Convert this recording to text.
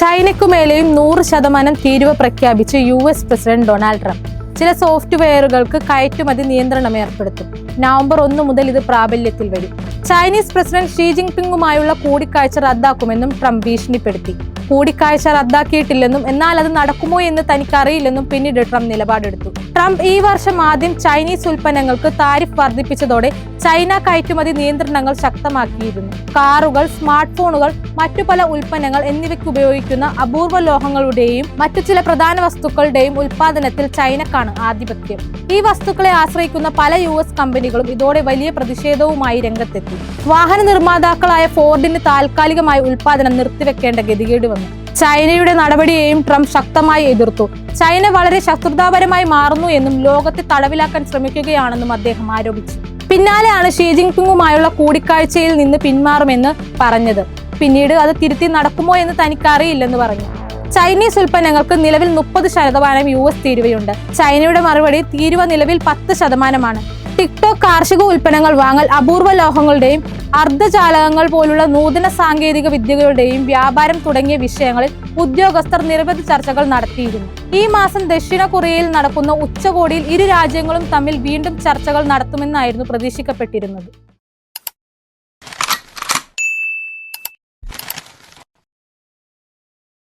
ചൈനയ്ക്കുമേലെയും 100% തീരുവ പ്രഖ്യാപിച്ച് US president Donald Trump. ചില സോഫ്റ്റ്വെയറുകൾക്ക് കയറ്റുമതി നിയന്ത്രണം ഏർപ്പെടുത്തും. നവംബർ 1 മുതൽ ഇത് പ്രാബല്യത്തിൽ വരും. ചൈനീസ് പ്രസിഡന്റ് ഷീ ജിൻപിങ്ങുമായുള്ള കൂടിക്കാഴ്ച റദ്ദാക്കുമെന്നും ട്രംപ് ഭീഷണിപ്പെടുത്തി. കൂടിക്കാഴ്ച റദ്ദാക്കിയിട്ടില്ലെന്നും എന്നാൽ അത് നടക്കുമോ എന്ന് തനിക്കറിയില്ലെന്നും പിന്നീട് ട്രംപ് നിലപാടെടുത്തു. ട്രംപ് ഈ വർഷം ആദ്യം ചൈനീസ് ഉൽപ്പന്നങ്ങൾക്ക് താരിഫ് വർദ്ധിപ്പിച്ചതോടെ ചൈന കയറ്റുമതി നിയന്ത്രണങ്ങൾ ശക്തമാക്കിയിരുന്നു. കാറുകൾ, സ്മാർട്ട് ഫോണുകൾ, മറ്റു പല ഉൽപ്പന്നങ്ങൾ എന്നിവയ്ക്ക് ഉപയോഗിക്കുന്ന അപൂർവ ലോഹങ്ങളുടെയും മറ്റു ചില പ്രധാന വസ്തുക്കളുടെയും ഉൽപ്പാദനത്തിൽ ചൈനക്കാണ് ആധിപത്യം. ഈ വസ്തുക്കളെ ആശ്രയിക്കുന്ന പല US കമ്പനികളും ഇതോടെ വലിയ പ്രതിഷേധവുമായി രംഗത്തെത്തി. വാഹന നിർമ്മാതാക്കളായ ഫോർഡിന് താൽക്കാലികമായി ഉൽപ്പാദനം നിർത്തിവെക്കേണ്ട ഗതികേട് വന്നു. ചൈനയുടെ നടപടിയെയും ട്രംപ് ശക്തമായി എതിർത്തു. ചൈന വളരെ ശത്രുതാപരമായി മാറുന്നു എന്നും ലോകത്തെ തടവിലാക്കാൻ ശ്രമിക്കുകയാണെന്നും അദ്ദേഹം ആരോപിച്ചു. പിന്നാലെയാണ് ഷീ ജിൻപിങ്ങുമായുള്ള കൂടിക്കാഴ്ചയിൽ നിന്ന് പിന്മാറുമെന്ന് പറഞ്ഞത്. പിന്നീട് അത് തിരുത്തി നടക്കുമോ എന്ന് തനിക്കറിയില്ലെന്ന് പറഞ്ഞു. ചൈനീസ് ഉൽപ്പന്നങ്ങൾക്ക് നിലവിൽ 30% US തീരുവയുണ്ട്. ചൈനയുടെ മറുപടി തീരുവ നിലവിൽ 10%. ടിക്ടോക്ക് കാർഷിക ഉൽപ്പന്നങ്ങൾ വാങ്ങൽ, അപൂർവ ലോഹങ്ങളുടെയും അർദ്ധചാലകങ്ങൾ പോലുള്ള നൂതന സാങ്കേതിക വിദ്യകളുടെയും വ്യാപാരം തുടങ്ങിയ വിഷയങ്ങളിൽ ഉദ്യോഗസ്ഥർ നിരവധി ചർച്ചകൾ നടത്തിയിരുന്നു. ഈ മാസം ദക്ഷിണ കൊറിയയിൽ നടക്കുന്ന ഉച്ചകോടിയിൽ ഇരു രാജ്യങ്ങളും തമ്മിൽ വീണ്ടും ചർച്ചകൾ നടത്തുമെന്നായിരുന്നു പ്രതീക്ഷിക്കപ്പെട്ടിരുന്നത്.